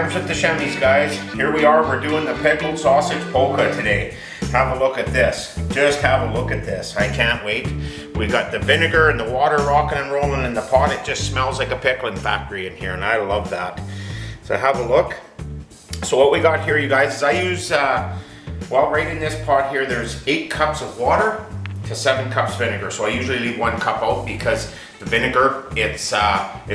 times with the Chemis, guys. Here we are, we're doing the pickled sausage polka today. Have a look at this. Just have a look at this. I can't wait. We got the vinegar and the water rocking and rolling in the pot. It just smells like a pickling factory in here, and I love that. So have a look. So what we got here, you guys, is I use, well, right in this pot here, there's 8 cups of water to 7 cups vinegar. So I usually leave 1 cup out because the vinegar, it's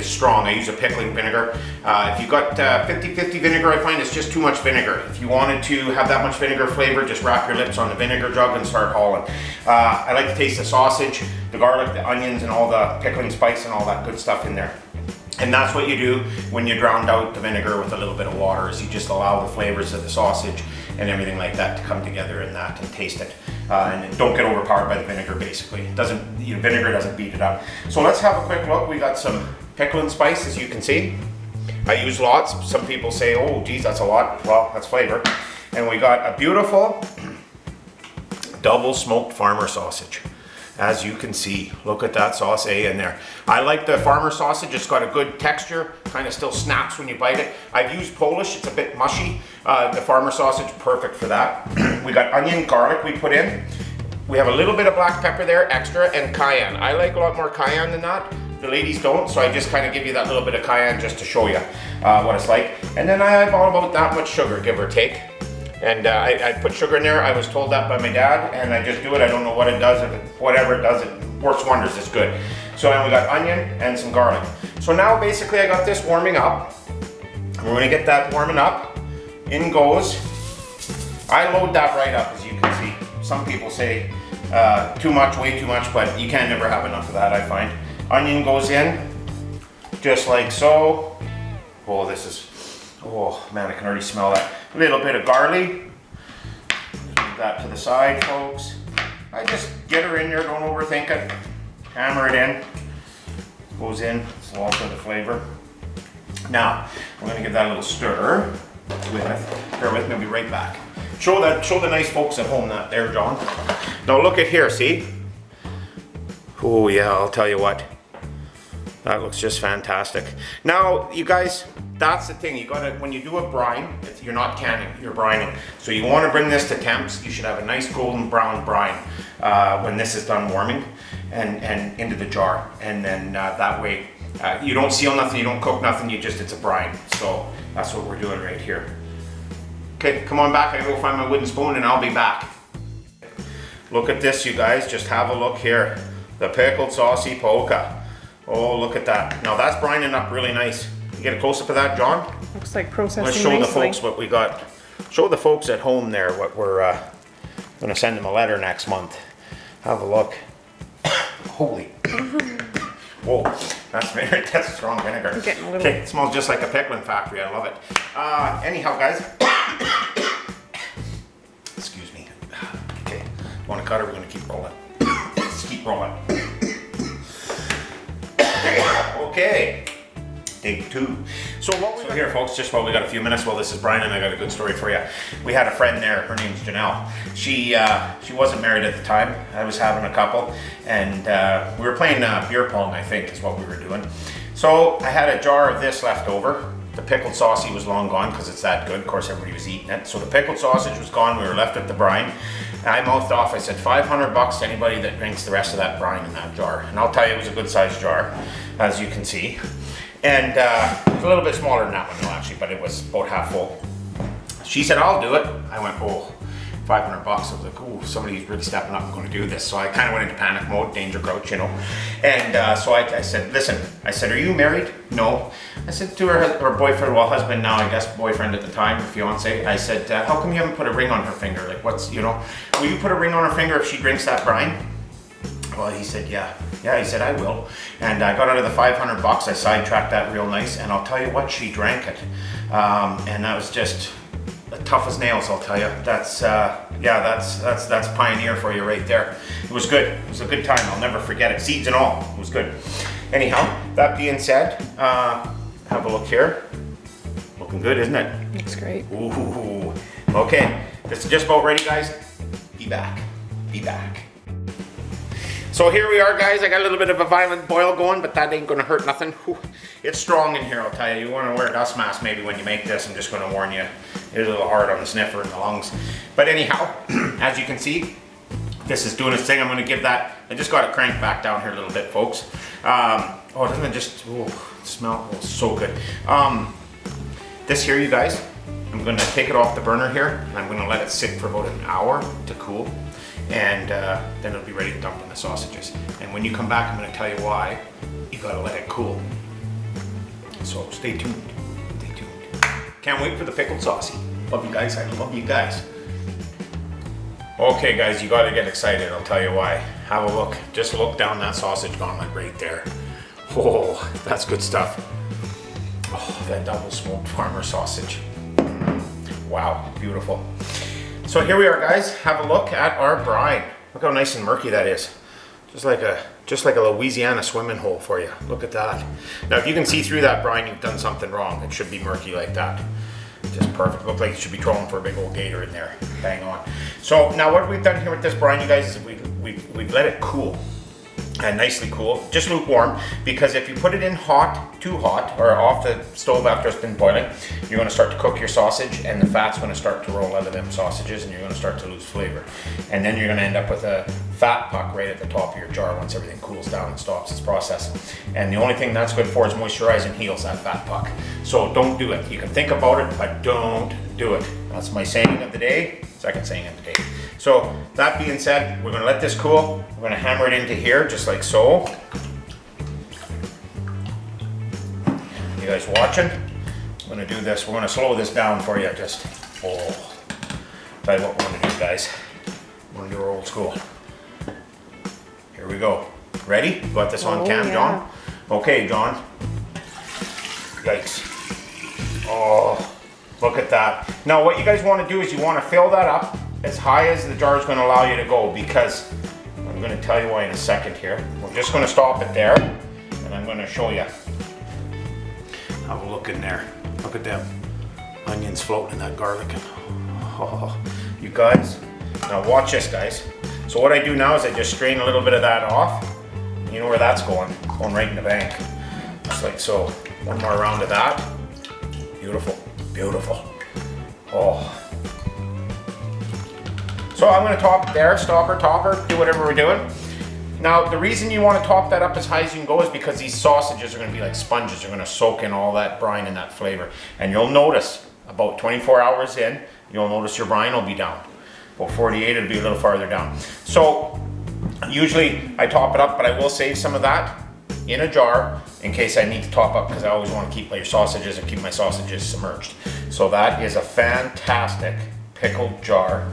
strong. I use a pickling vinegar. If you've got 50-50 vinegar, I find it's just too much vinegar. If you wanted to have that much vinegar flavor, just wrap your lips on the vinegar jug and start hauling. I like to taste the sausage, the garlic, the onions, and all the pickling spice and all that good stuff in there. And that's what you do when you drown out the vinegar with a little bit of water, is you just allow the flavors of the sausage and everything like that to come together in that and taste it. And don't get overpowered by the vinegar, basically. It doesn't, vinegar doesn't beat it up. So let's have a quick look. We got some pickling spice, as you can see. I use lots. Some people say, oh geez, that's a lot. Well, that's flavor. And we got a beautiful double smoked farmer sausage. As you can see, look at that sauce in there. I like the farmer sausage. It's got a good texture, kind of still snaps when you bite it. I've used Polish, it's a bit mushy. The farmer sausage, perfect for that. We got onion, garlic we put in. We have a little bit of black pepper there, extra, and cayenne. I like a lot more cayenne than that. The ladies don't, so I just kind of give you that little bit of cayenne just to show you what it's like. And then I have all about that much sugar, give or take. And I put sugar in there. I was told that by my dad, and I just do it. I don't know what it does. Whatever it does, it works wonders. It's good. So then we got onion and some garlic. So now basically I got this warming up. We're gonna get that warming up. In goes. I load that right up, as you can see. Some people say too much, way too much, but you can never have enough of that, I find. Onion goes in, just like so. Oh, this is, oh man, I can already smell that. A little bit of garlic. Leave that to the side, folks. I just get her in there, don't overthink it. Hammer it in. Goes in, it's also the flavor. Now, I'm gonna give that a little stir with, bear with me, I'll be right back. Show the nice folks at home that there, John. Now look at here, see? Oh yeah, I'll tell you what. That looks just fantastic. Now, you guys, that's the thing. You gotta, when you do a brine, you're not canning, you're brining. So you want to bring this to temps. You should have a nice golden brown brine when this is done warming, and into the jar. And then that way, you don't seal nothing, you don't cook nothing. It's a brine. So that's what we're doing right here. Okay, come on back. I gotta go find my wooden spoon, and I'll be back. Look at this, you guys. Just have a look here. The pickled saucy polka. Oh, look at that. Now that's brining up really nice. You get a close-up of that, John? Looks like processing Let's show nicely. the folks what we got. Show the folks at home there what we're going to send them a letter next month. Have a look. Holy. Whoa, that's strong vinegar. Okay, it smells just like a pickling factory. I love it. Anyhow, guys. Excuse me. Okay, want to cut or we're going to keep rolling? Let's keep rolling. Okay, take 2. So here, folks, just while we got a few minutes, well, this is Brine, and I got a good story for you. We had a friend there, her name's Janelle. She wasn't married at the time. I was having a couple, and we were playing beer pong, I think, is what we were doing. So I had a jar of this left over. The pickled sausage was long gone because it's that good. Of course, everybody was eating it. So the pickled sausage was gone. We were left with the brine. And I mouthed off. I said, $500 to anybody that drinks the rest of that brine in that jar. And I'll tell you, it was a good sized jar, as you can see. And it was a little bit smaller than that one, though, actually, but it was about half full. She said, I'll do it. I went, oh, $500. I was like, oh, somebody's really stepping up and going to do this. So I kind of went into panic mode, danger crouch, you know. And so I said, listen, I said, are you married? No. I said to her boyfriend, well, husband now, I guess boyfriend at the time, fiance, I said, how come you haven't put a ring on her finger? Like, what's, you know, will you put a ring on her finger if she drinks that brine? Well, he said, yeah, he said, I will. And I got out of the $500, I sidetracked that real nice, and I'll tell you what, she drank it. And that was just tough as nails, I'll tell you. That's, that's pioneer for you right there. It was good. It was a good time. I'll never forget it. Seeds and all. It was good. Anyhow, that being said, have a look here. Looking good, isn't it? Looks great. Ooh. Okay, this is just about ready, guys. Be back. So here we are, guys. I got a little bit of a violent boil going, but that ain't gonna hurt nothing. Whew. It's strong in here, I'll tell you. You wanna wear a dust mask maybe when you make this. I'm just gonna warn you. It's a little hard on the sniffer and the lungs. But anyhow, as you can see, this is doing its thing. I'm gonna give that, I just got it cranked back down here a little bit, folks. Oh, doesn't it just, smell so good. This here, you guys, I'm gonna take it off the burner here, and I'm gonna let it sit for about an hour to cool. And then it'll be ready to dump in the sausages. And when you come back, I'm gonna tell you why you gotta let it cool. So stay tuned, stay tuned. Can't wait for the pickled saucy. Love you guys, I love you guys. Okay guys, you gotta get excited, I'll tell you why. Have a look, just look down that sausage gauntlet right there. Oh, that's good stuff. Oh, that double smoked farmer sausage. Wow, beautiful. So here we are, guys. Have a look at our brine. Look how nice and murky that is. Just like a Louisiana swimming hole for you. Look at that. Now, if you can see through that brine, you've done something wrong. It should be murky like that. Just perfect. Look like you should be trolling for a big old gator in there. Bang on. So now what we've done here with this brine, you guys, is we've let it cool. And nicely cool, just lukewarm, because if you put it in hot, too hot, or off the stove after it's been boiling, you're gonna start to cook your sausage and the fat's gonna start to roll out of them sausages and you're gonna start to lose flavor. And then you're gonna end up with a fat puck right at the top of your jar once everything cools down and stops its process. And the only thing that's good for is moisturize and heals that fat puck. So don't do it. You can think about it, but don't do it. That's my saying of the day, second saying of the day. So that being said, we're gonna let this cool. We're gonna hammer it into here, just like so. You guys watching? I'm gonna do this. We're gonna slow this down for you. Just, tell you what we're gonna do, guys. We're gonna do our old school. Here we go. Ready? Got this on cam, yeah. John? Okay, John. Yikes. Oh, look at that. Now what you guys wanna do is you wanna fill that up as high as the jar is going to allow you to go, because I'm going to tell you why in a second here. We're just going to stop it there, and I'm going to show you. Have a look in there. Look at them onions floating in that garlic. Oh, you guys, now watch this, guys. So what I do now is I just strain a little bit of that off. You know where that's going? Going right in the bank. Just like so. One more round of that. Beautiful, beautiful. Oh. So I'm going to top there, stopper, topper, do whatever we're doing. Now the reason you want to top that up as high as you can go is because these sausages are going to be like sponges. They're going to soak in all that brine and that flavor. And you'll notice about 24 hours in, you'll notice your brine will be down. About 48, it'll be a little farther down. So usually I top it up, but I will save some of that in a jar in case I need to top up, because I always want to keep my sausages and keep my sausages submerged. So that is a fantastic pickled jar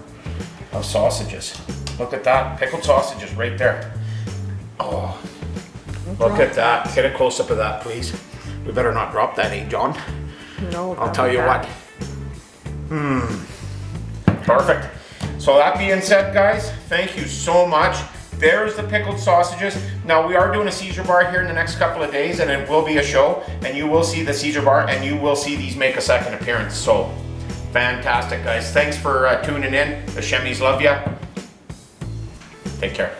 of sausages. Look at that, pickled sausages right there. Oh, look at that. Get a close up of that, please. We better not drop that, eh, John? No. I'll tell you what. Perfect. So that being said, guys, thank you so much. There's the pickled sausages. Now we are doing a Caesar bar here in the next couple of days, and it will be a show, and you will see the Caesar bar, and you will see these make a second appearance. So fantastic, guys. Thanks for tuning in. The Shemmies love you. Take care.